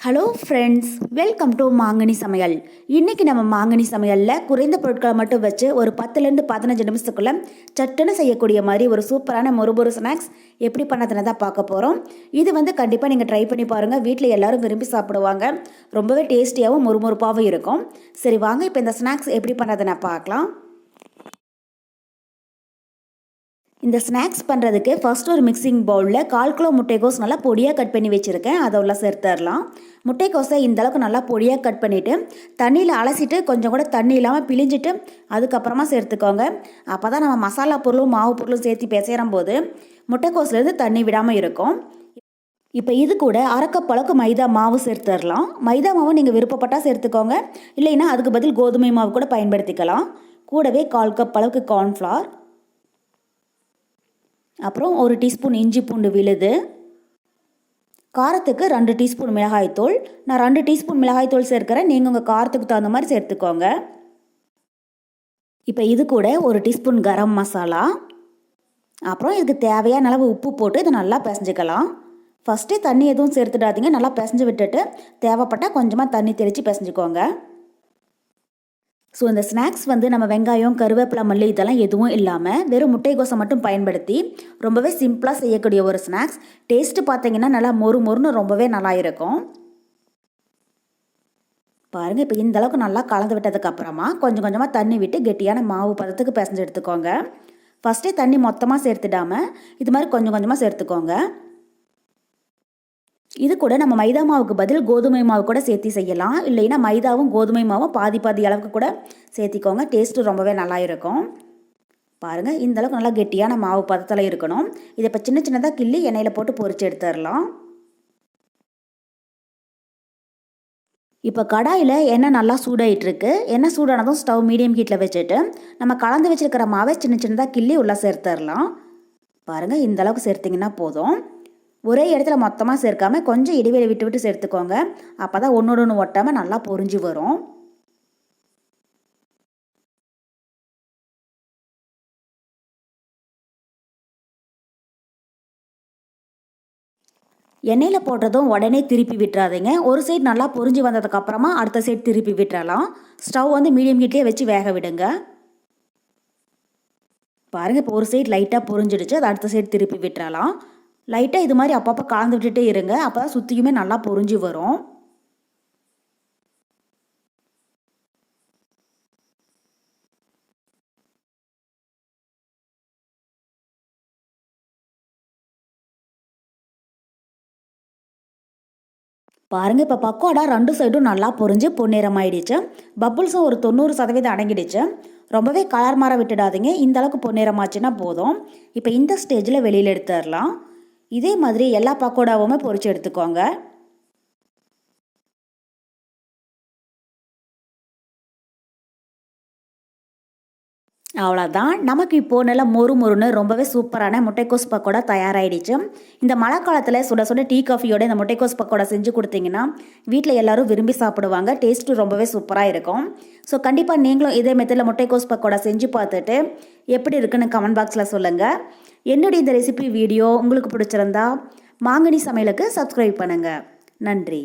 Hello friends, welcome to மாங்கனி சமையல். இன்றைக்கி நம்ம மாங்கனி சமையலில் குறைந்த பொருட்களை மட்டும் வச்சு ஒரு 10லேருந்து 15 நிமிஷத்துக்குள்ளே சட்டுன்னு செய்யக்கூடிய மாதிரி ஒரு சூப்பரான மொறுமொறு ஸ்நாக்ஸ் எப்படி பண்ணதுன்னு தான் பார்க்க போகிறோம். இது கண்டிப்பாக நீங்கள் ட்ரை பண்ணி பாருங்கள். வீட்டில் எல்லோரும் விரும்பி சாப்பிடுவாங்க. ரொம்பவே டேஸ்டியாகவும் மொறுமொறுப்பாகவும் இருக்கும். சரி வாங்க, இப்போ இந்த ஸ்நாக்ஸ் எப்படி பண்ணுறதுன்னு பார்க்கலாம். இந்த ஸ்நாக்ஸ் பண்ணுறதுக்கு ஃபஸ்ட்டு ஒரு மிக்சிங் பவுலில் 1/4 கிலோ முட்டைக்கோஸ் நல்லா பொடியாக கட் பண்ணி வச்சுருக்கேன். அதை உள்ள சேர்த்துடலாம். முட்டைக்கோஸை இந்தளவுக்கு நல்லா பொடியாக கட் பண்ணிவிட்டு தண்ணியில் அலசிட்டு கொஞ்சம் கூட தண்ணி இல்லாமல் பிழிஞ்சிட்டு அதுக்கப்புறமா சேர்த்துக்கோங்க. அப்போ தான் நம்ம மசாலா பொருளும் மாவு பொருளும் சேர்த்து பிசையும் போது முட்டைக்கோஸ்லேருந்து தண்ணி விடாமல் இருக்கும். இப்போ இது கூட 1/2 கப் அளவுக்கு மைதா மாவு சேர்த்துடலாம். மைதா மாவு நீங்கள் விருப்பப்பட்டால் சேர்த்துக்கோங்க, இல்லைன்னா அதுக்கு பதில் கோதுமை மாவு கூட பயன்படுத்திக்கலாம். கூடவே 1/4 கப் அளவுக்கு கார்ன்ஃப்ளவர், அப்புறம் 1 டீஸ்பூன் இஞ்சி பூண்டு விழுது, காரத்துக்கு 2 டீஸ்பூன் மிளகாய்த்தூள். நான் 2 டீஸ்பூன் மிளகாய்த்தூள் சேர்க்கிறேன், நீங்கள் உங்கள் காரத்துக்கு தகுந்த மாதிரி சேர்த்துக்கோங்க. இப்போ இது கூட 1 டீஸ்பூன் கரம் மசாலா, அப்புறம் இதுக்கு தேவையான அளவு உப்பு போட்டு இதை நல்லா பிசைஞ்சிக்கலாம். ஃபஸ்ட்டே தண்ணி எதுவும் சேர்த்துடாதீங்க, நல்லா பிசைஞ்சு விட்டுட்டு தேவைப்பட்டால் கொஞ்சமாக தண்ணி தெளித்து பிசைஞ்சிக்கோங்க. ஸோ இந்த ஸ்நாக்ஸ் நம்ம வெங்காயம், கருவேப்பிலை, மல்லி இதெல்லாம் எதுவும் இல்லாமல் வெறும் முட்டைக்கோஸை மட்டும் பயன்படுத்தி ரொம்பவே சிம்பிளாக செய்யக்கூடிய ஒரு ஸ்நாக்ஸ். டேஸ்ட்டு பார்த்தீங்கன்னா நல்லா மொறுன்னு ரொம்பவே நல்லா இருக்கும். பாருங்கள், இப்போ இந்த அளவுக்கு நல்லா கலந்து விட்டதுக்கப்புறமா கொஞ்சம் கொஞ்சமாக தண்ணி விட்டு கெட்டியான மாவு பதத்துக்கு பிசைஞ்சு எடுத்துக்கோங்க. ஃபஸ்ட்டே தண்ணி மொத்தமாக சேர்த்துடாமல் இது மாதிரி கொஞ்சம் கொஞ்சமாக சேர்த்துக்கோங்க. இது கூட நம்ம மைதா மாவுக்கு பதில் கோதுமை மாவு கூட சேர்த்து செய்யலாம், இல்லைன்னா மைதாவும் கோதுமை மாவும் பாதி அளவுக்கு கூட சேர்த்திக்கோங்க. டேஸ்ட்டு ரொம்பவே நல்லா இருக்கும். பாருங்கள், இந்த அளவுக்கு நல்லா கெட்டியான மாவு பதத்தில் இருக்கணும். இதை இப்போ சின்ன சின்னதாக கிள்ளி எண்ணெயில் போட்டு பொரிச்சு எடுத்துடலாம். இப்போ கடாயில் எண்ணெய் நல்லா சூடாயிட்டுருக்கு. எண்ணெய் சூடானதும் ஸ்டவ் மீடியம் ஹீட்டில் வச்சுட்டு நம்ம கலந்து வச்சுருக்கிற மாவை சின்ன சின்னதாக கிள்ளி உள்ளே சேர்த்துடலாம். பாருங்கள், இந்த அளவுக்கு சேர்த்திங்கன்னா போதும். ஒரே இடத்துல மொத்தமாக சேர்க்காமல் கொஞ்சம் இடைவெளி விட்டு விட்டு சேர்த்துக்கோங்க. அப்போ தான் ஒன்றோடு ஒன்று ஒட்டாமல் நல்லா பொரிஞ்சு வரும். எண்ணெயில் போட்டதும் உடனே திருப்பி விட்டுறாதீங்க. ஒரு சைடு நல்லா பொரிஞ்சு வந்ததுக்கப்புறமா அடுத்த சைடு திருப்பி விட்டுறலாம். ஸ்டவ் மீடியம் ஹீட்லேயே வச்சு வேக விடுங்க. பாருங்கள், இப்போ ஒரு சைடு லைட்டாக பொரிஞ்சிடுச்சு, அது அடுத்த சைடு திருப்பி விட்டுறலாம். லைட்டாக இது மாதிரி அப்பப்போ கலந்து விட்டுட்டே இருங்க, அப்போ தான் சுற்றியுமே நல்லா பொரிஞ்சு வரும். பாருங்கள், இப்போ பக்கோடா 2 சைடும் நல்லா பொரிஞ்சு பொன்னிறமாயிடுச்சு. பப்புள்ஸும் ஒரு 90% அடங்கிடுச்சு. ரொம்பவே கலர் மாற விட்டுடாதீங்க. இந்த அளவுக்கு பொன்னிறமாச்சுன்னா போதும். இப்போ இந்த ஸ்டேஜில் வெளியில் எடுத்துடலாம். இதே மாதிரி எல்லா பக்கோடாவுமே பொரிச்சு எடுத்துக்கோங்க. அவ்வளோதான், நமக்கு இப்போது நல்லா மொறுன்னு ரொம்பவே சூப்பரான முட்டைக்கோஸ் பக்கோடா தயாராகிடுச்சு. இந்த மழை காலத்தில் சுட சுட டீ காஃபியோட இந்த முட்டைக்கோஸ் பக்கோடா செஞ்சு கொடுத்தீங்கன்னா வீட்டில் எல்லோரும் விரும்பி சாப்பிடுவாங்க. டேஸ்ட்டு ரொம்பவே சூப்பராக இருக்கும். ஸோ கண்டிப்பாக நீங்களும் இதே மெத்தடில் முட்டைக்கோஸ் பக்கோடா செஞ்சு பார்த்துட்டு எப்படி இருக்குன்னு கமெண்ட் பாக்ஸில் சொல்லுங்கள். என்னுடைய இந்த ரெசிபி வீடியோ உங்களுக்கு பிடிச்சிருந்தா மாங்கனி சமையலுக்கு சப்ஸ்கிரைப் பண்ணுங்கள். நன்றி.